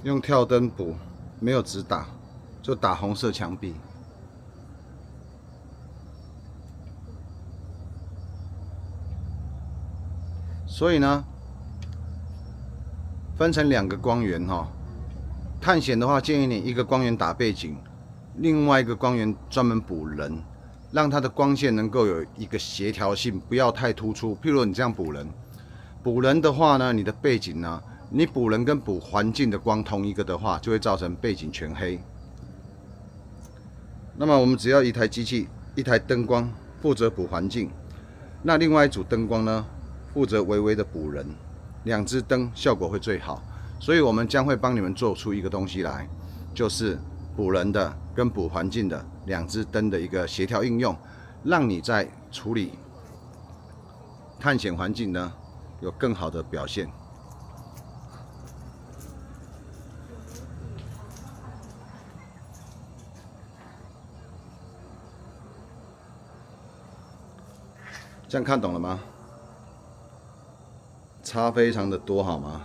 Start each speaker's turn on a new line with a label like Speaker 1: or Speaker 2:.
Speaker 1: 用跳灯补，没有直打，就打红色墙壁。所以呢，分成2个光源哈。探险的话，建议你一个光源打背景，另外一个光源专门补人，让它的光线能够有一个协调性，不要太突出。譬如你这样补人，补人的话呢，你的背景呢，你补人跟补环境的光同一个的话，就会造成背景全黑。那么我们只要一台机器、一台灯光负责补环境，那另外一组灯光呢，负责微微的补人，2只灯效果会最好。所以我们将会帮你们做出一个东西来，就是补人的跟补环境的2只灯的一个协调应用，让你在处理探险环境呢有更好的表现。这样看懂了吗？差非常的多，好吗？